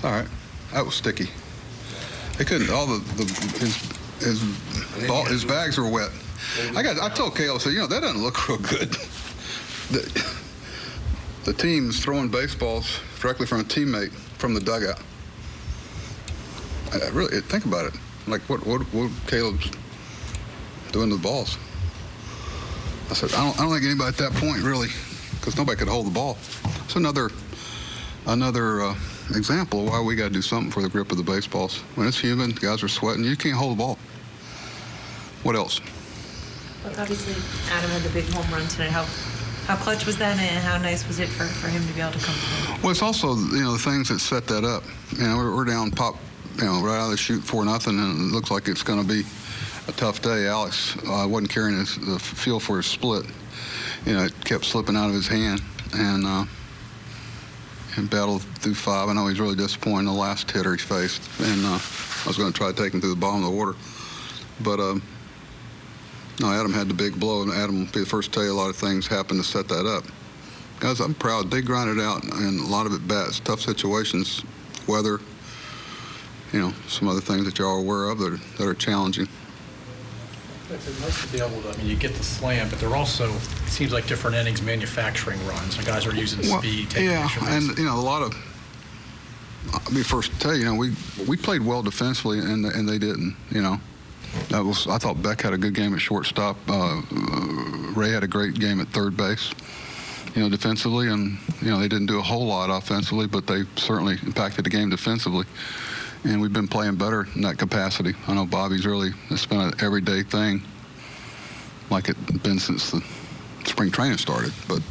All right, that was sticky. They couldn't. All his bags were wet. I told Caleb, I said, that doesn't look real good. The team's throwing baseballs directly from a teammate from the dugout. I really think about it. Like what Caleb's doing to the balls. I said, I don't think anybody at that point really, because nobody could hold the ball. It's another example of why we got to do something for the grip of the baseballs. When it's humid, guys are sweating, you can't hold the ball. What else? Well, obviously, Adam had the big home run tonight. How clutch was that, and how nice was it for him to be able to come through? Well, it's also, the things that set that up. We're down pop, right out of the chute 4-0, and it looks like it's going to be a tough day. Alex wasn't carrying the feel for his split. It kept slipping out of his hand, and battled through 5. I know he's really disappointed in the last hitter he faced, and I was going to try to take him to the bottom of the order. But, no, Adam had the big blow, and Adam will be the first to tell you a lot of things happened to set that up. Guys, I'm proud. They grinded out, and a lot of it bats, tough situations, weather, some other things that you're all aware of that are challenging. It's nice to be able to, you get the slam, but they're also, it seems like different innings manufacturing runs. The guys are using speed, taking extra and, a lot of, I'll be first to tell you, we played well defensively, and they didn't, I thought Beck had a good game at shortstop. Ray had a great game at third base, defensively, and, they didn't do a whole lot offensively, but they certainly impacted the game defensively. And we've been playing better in that capacity. I know Bobby's it's been an everyday thing, like it's been since the spring training started. But,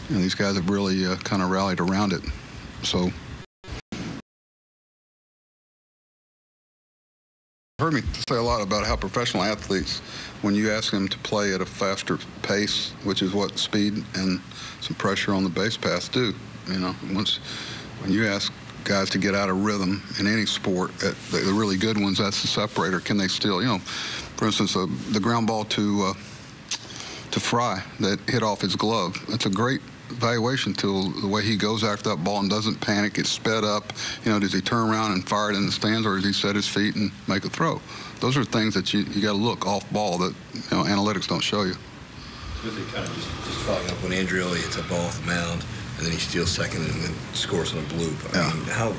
these guys have really kind of rallied around it. So, heard me say a lot about how professional athletes, when you ask them to play at a faster pace, which is what speed and some pressure on the base paths do, when you ask guys to get out of rhythm in any sport, the really good ones, that's the separator. Can they still, for instance, the ground ball to Fry that hit off his glove, that's a great evaluation tool, the way he goes after that ball and doesn't panic, it's sped up. Does he turn around and fire it in the stands, or does he set his feet and make a throw? Those are things that you got to look off ball that analytics don't show you. Kind of just following up when Andrew Elliott hits a ball off the mound, and then he steals second and then scores on a bloop. I mean, how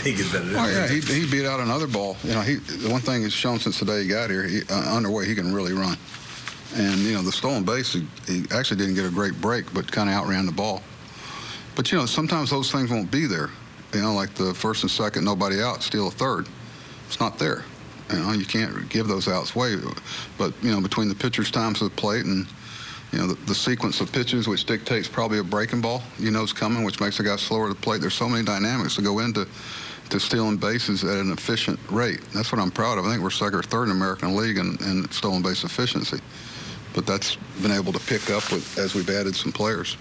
big is that? Oh, yeah, he beat out another ball. The one thing he's shown since the day he got here, underway, he can really run. And, the stolen base, he actually didn't get a great break, but kind of outran the ball. But, sometimes those things won't be there. Like the first and second, nobody out, steal a third. It's not there. You can't give those outs away. But, between the pitcher's times to the plate and, the sequence of pitches, which dictates probably a breaking ball, is coming, which makes the guy slower to the plate. There's so many dynamics to go into stealing bases at an efficient rate. That's what I'm proud of. I think we're second or third in the American League in stolen base efficiency. But that's been able to pick up as we've added some players.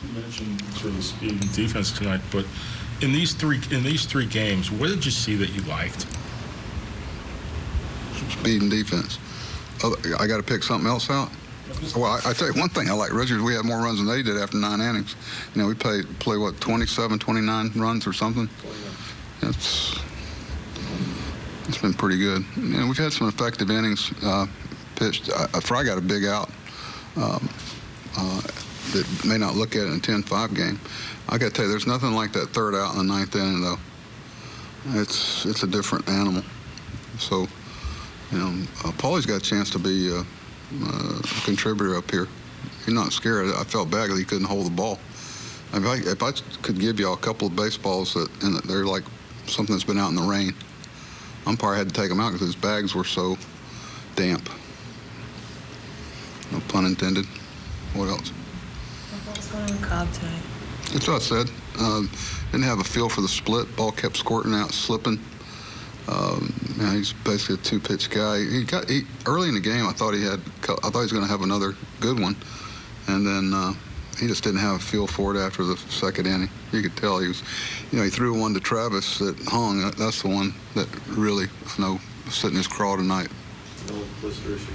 You mentioned sort of speed and defense tonight, but in these three games, what did you see that you liked? Speed and defense. I got to pick something else out. Well, I tell you one thing I like. Richards, we had more runs than they did after 9 innings. We play what, 27, 29 runs or something. It's been pretty good. We've had some effective innings pitched. Fry got a big out that may not look at it in a 10-5 game. I got to tell you, there's nothing like that third out in the 9th inning, though. It's a different animal. So, Paulie's got a chance to be a contributor up here. He's not scared. I felt bad that he couldn't hold the ball. If I could give y'all a couple of baseballs and they're like something that's been out in the rain, umpire had to take them out because his bags were so damp. No pun intended. What else? What's going on with Cobb tonight? That's what I said. Didn't have a feel for the split. Ball kept squirting out, slipping. He's basically a 2-pitch guy. Early in the game, I thought he was going to have another good one, and then he just didn't have a feel for it after the second inning. You could tell he was, he threw one to Travis that hung. That's the one that really, sitting in his craw tonight. No blister issue.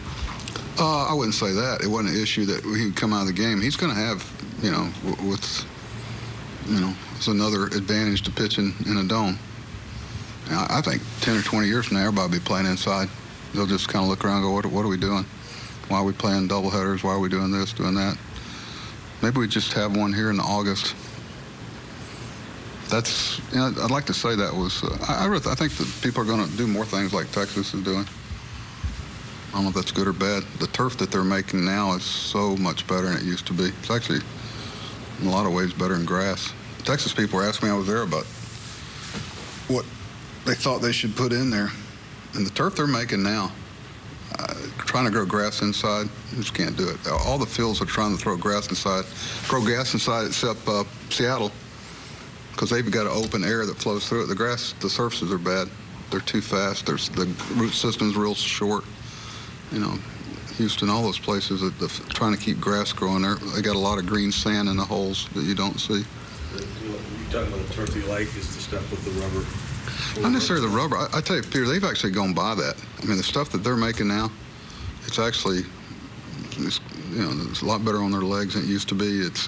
I wouldn't say that. It wasn't an issue that he would come out of the game. He's going to have, with it's another advantage to pitching in a dome. Now, I think 10 or 20 years from now, everybody will be playing inside. They'll just kind of look around and go, what are we doing? Why are we playing doubleheaders? Why are we doing this, doing that? Maybe we just have one here in August. That's, I'd like to say that was, I think that people are going to do more things like Texas is doing. I don't know if that's good or bad. The turf that they're making now is so much better than it used to be. It's actually, in a lot of ways, better than grass. Texas people were asking me, I was there, about what they thought they should put in there. And the turf they're making now, trying to grow grass inside, you just can't do it. All the fields are trying to grow grass inside except Seattle, because they've got an open air that flows through it. The surfaces are bad. They're too fast. The root system's real short. Houston, all those places that trying to keep grass growing there, they got a lot of green sand in the holes that you don't see. You talking about the turf you like is the stuff with the rubber? Not necessarily the rubber. I tell you, Peter, they've actually gone by that. I mean, the stuff that they're making now, it's actually, it's a lot better on their legs than it used to be. It's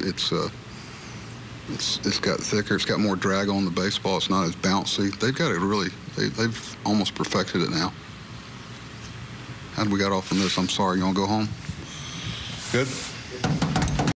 got thicker. It's got more drag on the baseball. It's not as bouncy. They've got it really. They've almost perfected it now. How did we got off on this? I'm sorry. You want to go home? Good.